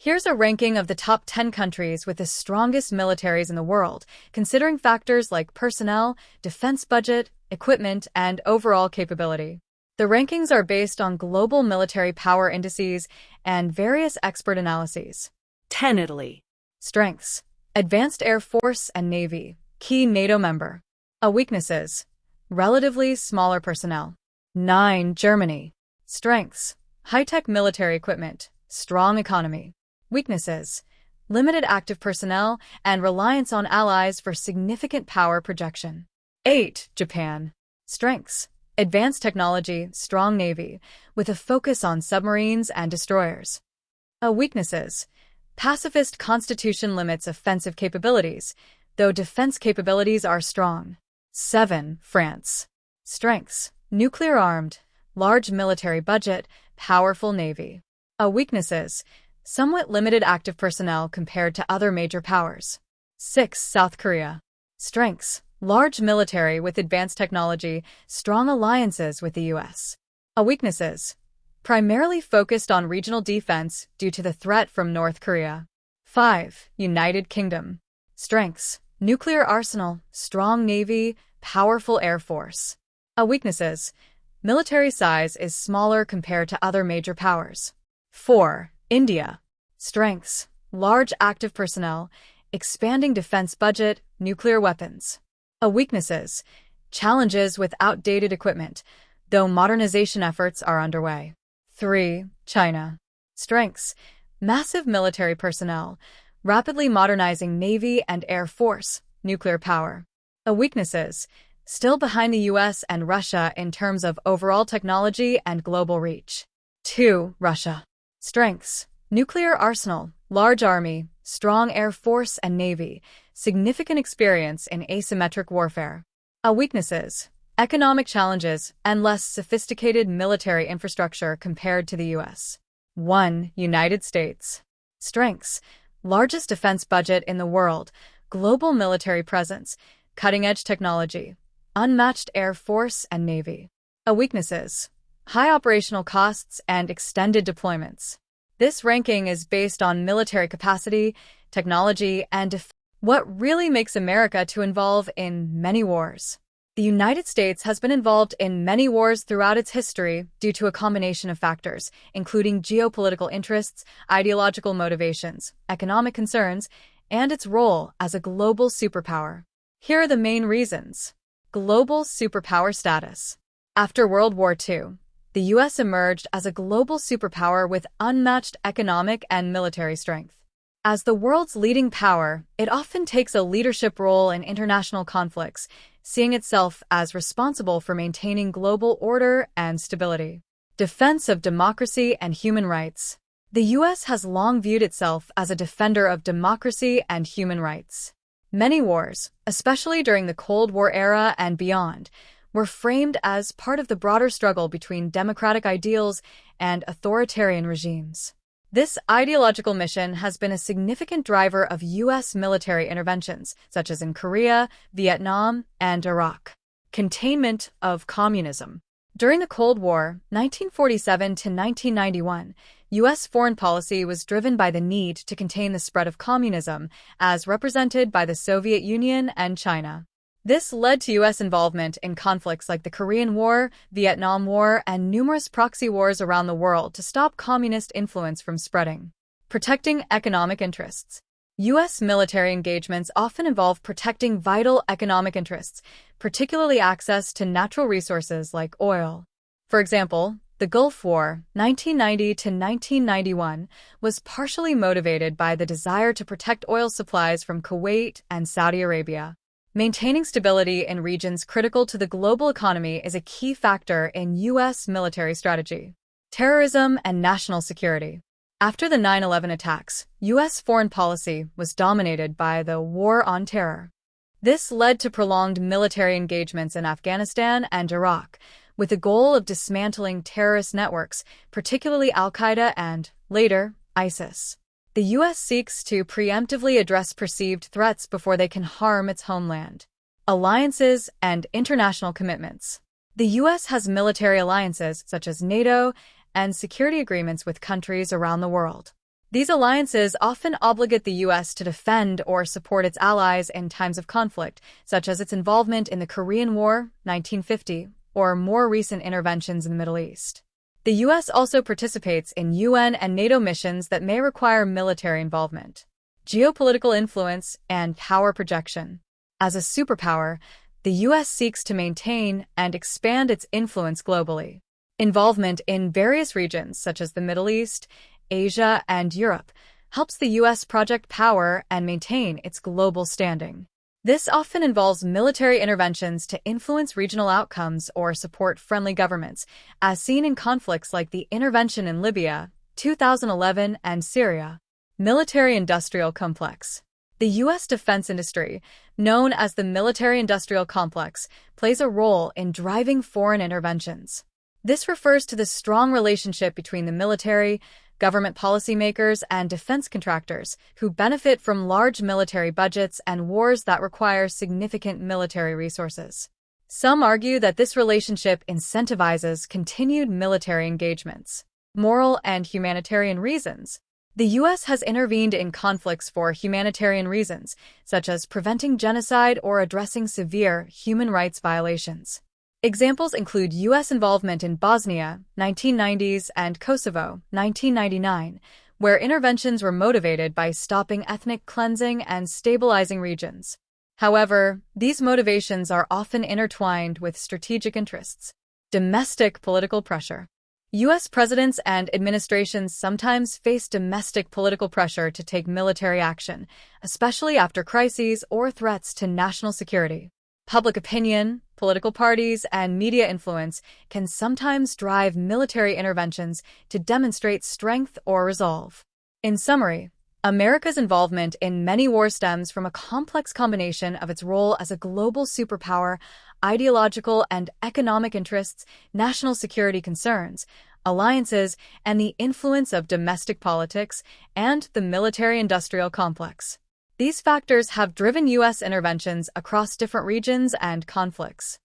Here's a ranking of the top 10 countries with the strongest militaries in the world, considering factors like personnel, defense budget, equipment, and overall capability. The rankings are based on global military power indices and various expert analyses. 10. Italy. Strengths: advanced air force and navy, key NATO member. Weaknesses: relatively smaller personnel. 9. Germany. Strengths: high-tech military equipment, strong economy. Weaknesses: limited active personnel and reliance on allies for significant power projection. 8. Japan. Strengths: advanced technology, strong navy, with a focus on submarines and destroyers. Weaknesses: pacifist constitution limits offensive capabilities, though defense capabilities are strong. 7. France. Strengths: nuclear-armed, large military budget, powerful navy. Weaknesses: somewhat limited active personnel compared to other major powers. 6. South Korea. Strengths: large military with advanced technology, strong alliances with the U.S. Weaknesses: primarily focused on regional defense due to the threat from North Korea. 5. United Kingdom. Strengths: nuclear arsenal, strong navy, powerful air force. Weaknesses: military size is smaller compared to other major powers. 4. India. Strengths: large active personnel, expanding defense budget, nuclear weapons. Weaknesses: challenges with outdated equipment, though modernization efforts are underway. 3. China. Strengths: massive military personnel, rapidly modernizing navy and air force, nuclear power. Weaknesses: still behind the US and Russia in terms of overall technology and global reach. 2. Russia. Strengths: nuclear arsenal, large army, strong air force and navy, significant experience in asymmetric warfare. Weaknesses: economic challenges and less sophisticated military infrastructure compared to the U.S. 1. United States. Strengths: largest defense budget in the world, global military presence, cutting-edge technology, unmatched air force and navy. Weaknesses: high operational costs and extended deployments. This ranking is based on military capacity, technology, and what really makes America to involve in many wars. The United States has been involved in many wars throughout its history due to a combination of factors, including geopolitical interests, ideological motivations, economic concerns, and its role as a global superpower. Here are the main reasons. Global superpower status. After World War II, the U.S. emerged as a global superpower with unmatched economic and military strength. As the world's leading power, it often takes a leadership role in international conflicts, seeing itself as responsible for maintaining global order and stability. Defense of democracy and human rights. The U.S. has long viewed itself as a defender of democracy and human rights. Many wars, especially during the Cold War era and beyond, were framed as part of the broader struggle between democratic ideals and authoritarian regimes. This ideological mission has been a significant driver of U.S. military interventions, such as in Korea, Vietnam, and Iraq. Containment of communism. During the Cold War, 1947 to 1991, U.S. foreign policy was driven by the need to contain the spread of communism, as represented by the Soviet Union and China. This led to U.S. involvement in conflicts like the Korean War, Vietnam War, and numerous proxy wars around the world to stop communist influence from spreading. Protecting economic interests. U.S. military engagements often involve protecting vital economic interests, particularly access to natural resources like oil. For example, the Gulf War, 1990 to 1991, was partially motivated by the desire to protect oil supplies from Kuwait and Saudi Arabia. Maintaining stability in regions critical to the global economy is a key factor in U.S. military strategy. Terrorism and national security. After the 9/11 attacks, U.S. foreign policy was dominated by the War on Terror. This led to prolonged military engagements in Afghanistan and Iraq, with the goal of dismantling terrorist networks, particularly Al-Qaeda and, later, ISIS. The U.S. seeks to preemptively address perceived threats before they can harm its homeland. Alliances and international commitments. The U.S. has military alliances such as NATO and security agreements with countries around the world. These alliances often obligate the U.S. to defend or support its allies in times of conflict, such as its involvement in the Korean War, 1950, or more recent interventions in the Middle East. The U.S. also participates in UN and NATO missions that may require military involvement. Geopolitical influence and power projection. As a superpower, the U.S. seeks to maintain and expand its influence globally. Involvement in various regions, such as the Middle East, Asia, and Europe, helps the U.S. project power and maintain its global standing. This often involves military interventions to influence regional outcomes or support friendly governments, as seen in conflicts like the intervention in Libya, 2011, and Syria. Military-industrial complex. The U.S. defense industry, known as the military-industrial complex, plays a role in driving foreign interventions. This refers to the strong relationship between the military, government policymakers, and defense contractors who benefit from large military budgets and wars that require significant military resources. Some argue that this relationship incentivizes continued military engagements. Moral and humanitarian reasons. The U.S. has intervened in conflicts for humanitarian reasons, such as preventing genocide or addressing severe human rights violations. Examples include U.S. involvement in Bosnia, 1990s, and Kosovo, 1999, where interventions were motivated by stopping ethnic cleansing and stabilizing regions. However, these motivations are often intertwined with strategic interests. Domestic political pressure. U.S. presidents and administrations sometimes face domestic political pressure to take military action, especially after crises or threats to national security. Public opinion, political parties, and media influence can sometimes drive military interventions to demonstrate strength or resolve. In summary, America's involvement in many wars stems from a complex combination of its role as a global superpower, ideological and economic interests, national security concerns, alliances, and the influence of domestic politics and the military-industrial complex. These factors have driven U.S. interventions across different regions and conflicts.